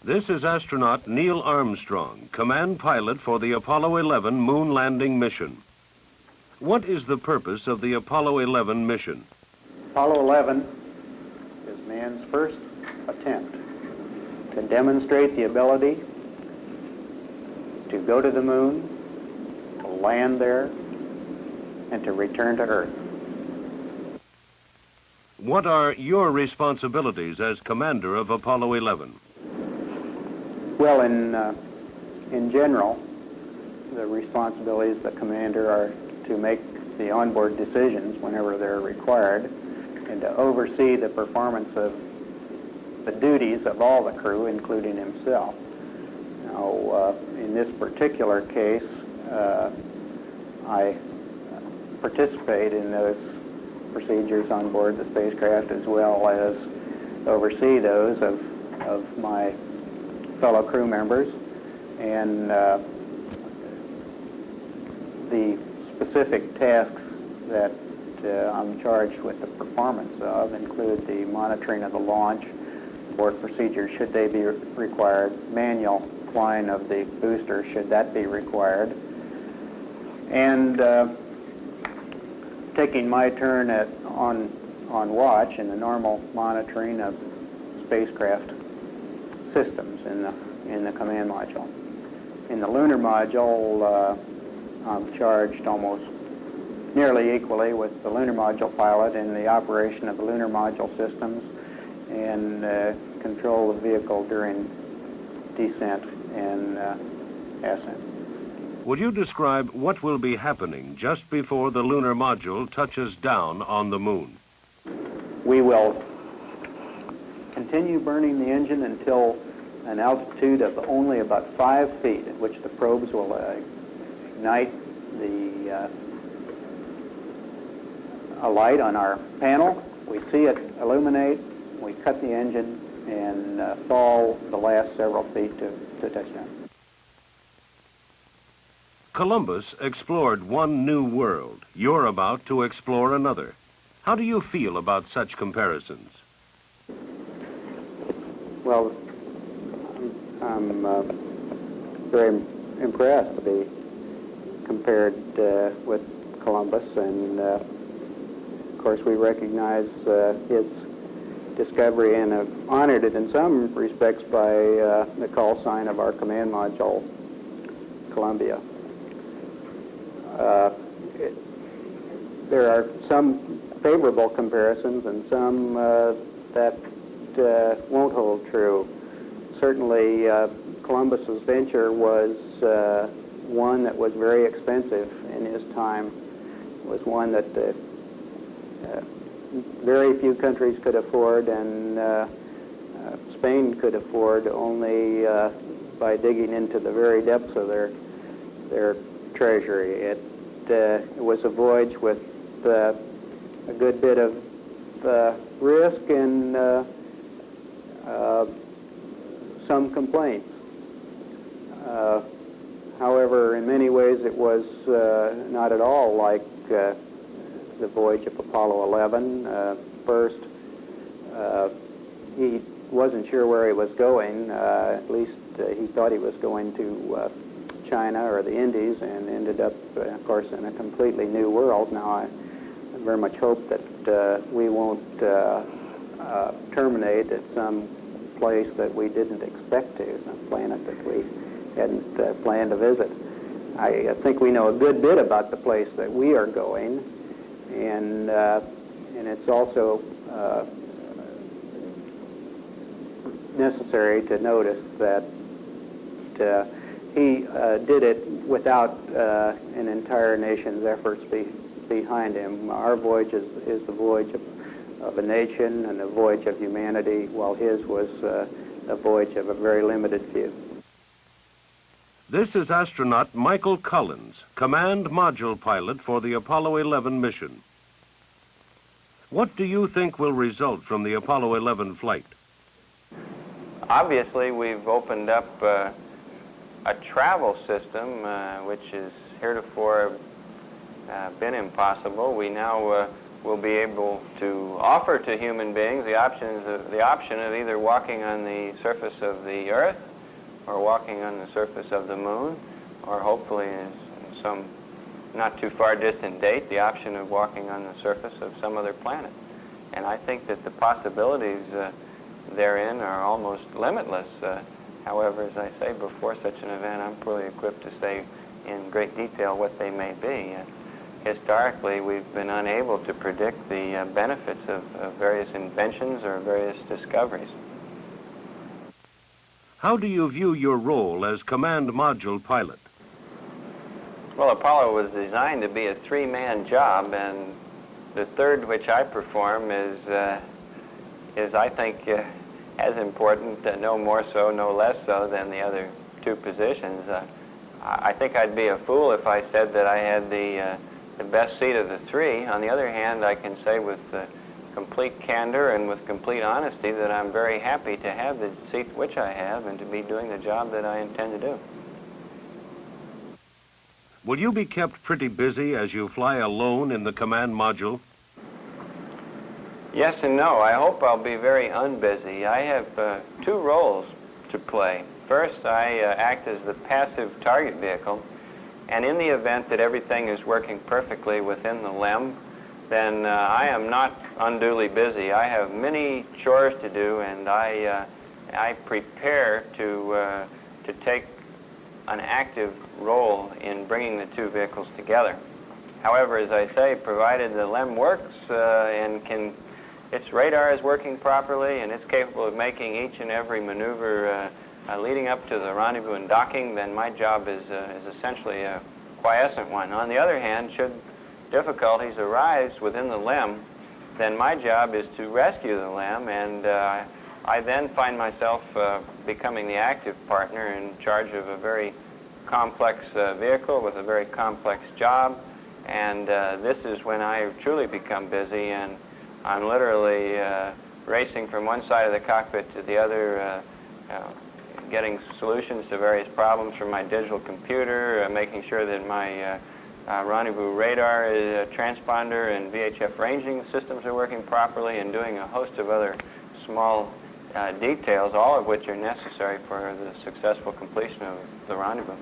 This is astronaut Neil Armstrong, command pilot for the Apollo 11 moon landing mission. What is the purpose of the Apollo 11 mission? Apollo 11 is man's first attempt to demonstrate the ability to go to the moon, to land there, and to return to Earth. What are your responsibilities as commander of Apollo 11? Well, in general, the responsibilities of the commander are to make the onboard decisions whenever they're required and to oversee the performance of the duties of all the crew, including himself. Now, in this particular case, I participate in those procedures on board the spacecraft as well as oversee those of my fellow crew members, and the specific tasks that I'm charged with the performance of include the monitoring of the launch, board procedures should they be required, manual flying of the booster should that be required, and taking my turn on watch in the normal monitoring of spacecraft systems in the command module. In the lunar module, I'm charged almost nearly equally with the lunar module pilot in the operation of the lunar module systems and control the vehicle during descent and ascent. Would you describe what will be happening just before the lunar module touches down on the moon? We will continue burning the engine until an altitude of only about 5 feet, at which the probes will ignite a light on our panel. We see it illuminate, we cut the engine, and fall the last several feet to touchdown. Columbus explored one new world. You're about to explore another. How do you feel about such comparisons? Well, I'm very impressed to be compared with Columbus, and of course we recognize his discovery and have honored it in some respects by the call sign of our command module, Columbia. There are some favorable comparisons and some that won't hold true. Certainly, Columbus's venture was one that was very expensive in his time. It was one that very few countries could afford, and Spain could afford only by digging into the very depths of their treasury. It was a voyage with a good bit of risk and some complaints. However, in many ways it was not at all like the voyage of Apollo 11. First, he wasn't sure where he was going. At least he thought he was going to China or the Indies, and ended up, of course, in a completely new world. Now, I very much hope that we won't terminate at some place that we didn't expect to, some planet that we hadn't planned to visit. I think we know a good bit about the place that we are going, and it's also necessary to notice that he did it without an entire nation's efforts behind him. Our voyage is the voyage of a nation and a voyage of humanity, while his was a voyage of a very limited few. This is astronaut Michael Collins, command module pilot for the Apollo 11 mission. What do you think will result from the Apollo 11 flight? Obviously, we've opened up a travel system which has heretofore been impossible. We now will be able to offer to human beings the option of either walking on the surface of the Earth or walking on the surface of the Moon, or hopefully in some not too far distant date, the option of walking on the surface of some other planet. And I think that the possibilities therein are almost limitless. However, as I say, before such an event, I'm poorly equipped to say in great detail what they may be. Historically, we've been unable to predict the benefits of various inventions or various discoveries. How do you view your role as command module pilot? Well, Apollo was designed to be a three-man job, and the third, which I perform, is I think, as important, no more so, no less so than the other two positions. I think I'd be a fool if I said that I had the best seat of the three. On the other hand, I can say with complete candor and with complete honesty that I'm very happy to have the seat which I have and to be doing the job that I intend to do. Will you be kept pretty busy as you fly alone in the command module? Yes and no. I hope I'll be very unbusy. I have two roles to play. First, I act as the passive target vehicle, and in the event that everything is working perfectly within the LEM, then I am not unduly busy. I have many chores to do, and I prepare to take an active role in bringing the two vehicles together. However, as I say, provided the LEM works and its radar is working properly and it's capable of making each and every maneuver leading up to the rendezvous and docking, then my job is essentially a quiescent one. On the other hand, should difficulties arise within the LEM, then my job is to rescue the LEM, and I then find myself becoming the active partner in charge of a very complex vehicle with a very complex job, and this is when I truly become busy, and I'm literally racing from one side of the cockpit to the other, getting solutions to various problems from my digital computer, making sure that my rendezvous radar transponder and VHF ranging systems are working properly, and doing a host of other small details, all of which are necessary for the successful completion of the rendezvous.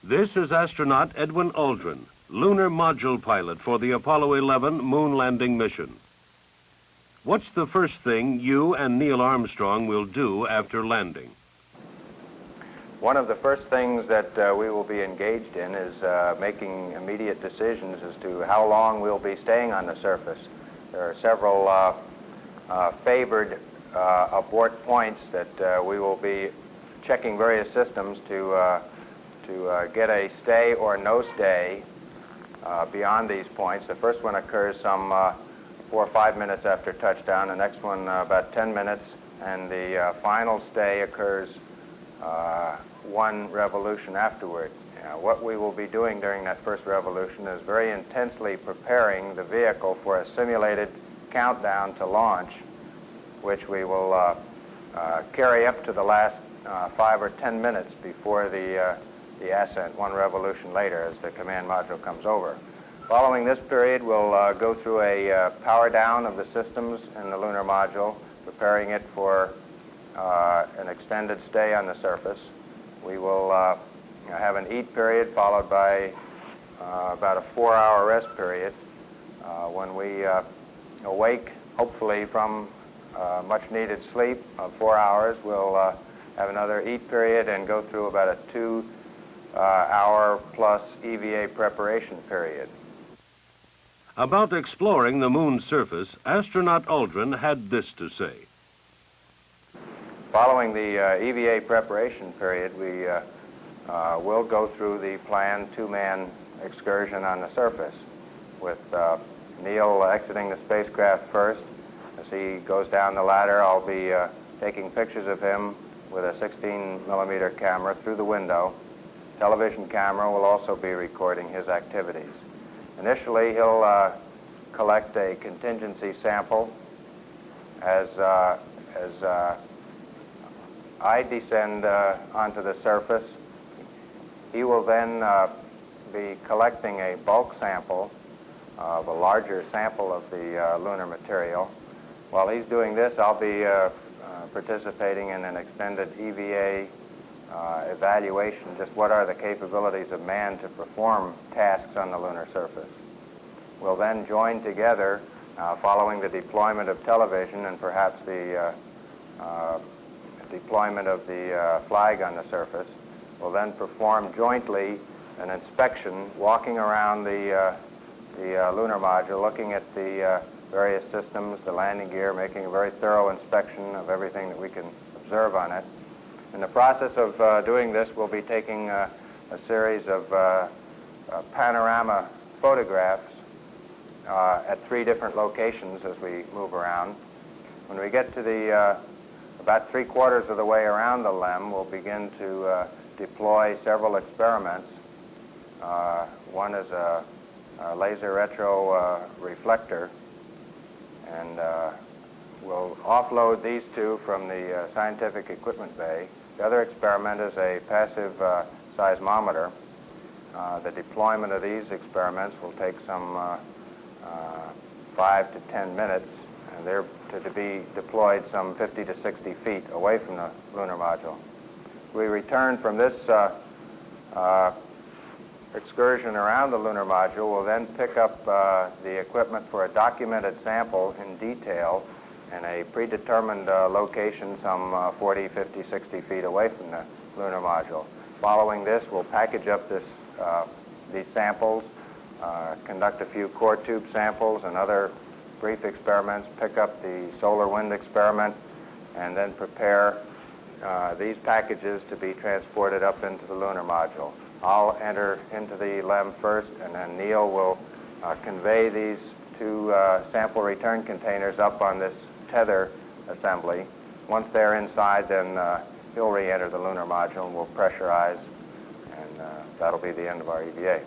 This is astronaut Edwin Aldrin, lunar module pilot for the Apollo 11 moon landing mission. What's the first thing you and Neil Armstrong will do after landing? One of the first things that we will be engaged in is making immediate decisions as to how long we'll be staying on the surface. There are several favored abort points that we will be checking various systems to get a stay or no stay beyond these points. The first one occurs some 4 or 5 minutes after touchdown, the next one about 10 minutes, and the final stay occurs 1 revolution afterward. What we will be doing during that first revolution is very intensely preparing the vehicle for a simulated countdown to launch, which we will carry up to the last 5 or 10 minutes before the ascent, 1 revolution later, as the command module comes over. Following this period, we'll go through a power down of the systems in the lunar module, preparing it for an extended stay on the surface. We will have an eat period followed by about a 4-hour rest period. When we awake, hopefully from much needed sleep of 4 hours, we'll have another eat period and go through about a 2-hour plus EVA preparation period. About exploring the moon's surface, astronaut Aldrin had this to say. Following the EVA preparation period, we will go through the planned 2-man excursion on the surface, with Neil exiting the spacecraft first. As he goes down the ladder, I'll be taking pictures of him with a 16mm camera through the window. Television camera will also be recording his activities. Initially, he'll collect a contingency sample. As I descend onto the surface, he will then be collecting a bulk sample of a larger sample of the lunar material. While he's doing this, I'll be participating in an extended EVA evaluation, just what are the capabilities of man to perform tasks on the lunar surface. We'll then join together, following the deployment of television and perhaps the deployment of the flag on the surface. We'll then perform jointly an inspection, walking around the lunar module, looking at the various systems, the landing gear, making a very thorough inspection of everything that we can observe on it. In the process of doing this, we'll be taking a series of panorama photographs at 3 different locations as we move around. When we get to the about 3/4 of the way around the LEM, we'll begin to deploy several experiments. One is a laser retro reflector, and we'll offload these 2 from the scientific equipment bay. The other experiment is a passive seismometer. The deployment of these experiments will take some 5 to 10 minutes, and they're to be deployed some 50 to 60 feet away from the lunar module. We return from this excursion around the lunar module. We'll then pick up the equipment for a documented sample in detail in a predetermined location some 40, 50, 60 feet away from the lunar module. Following this, we'll package up these samples, conduct a few core tube samples and other brief experiments, pick up the solar wind experiment, and then prepare these packages to be transported up into the lunar module. I'll enter into the LEM first, and then Neil will convey these 2 sample return containers up on this tether assembly. Once they're inside, then he'll re-enter the lunar module and we'll pressurize, and that'll be the end of our EVA.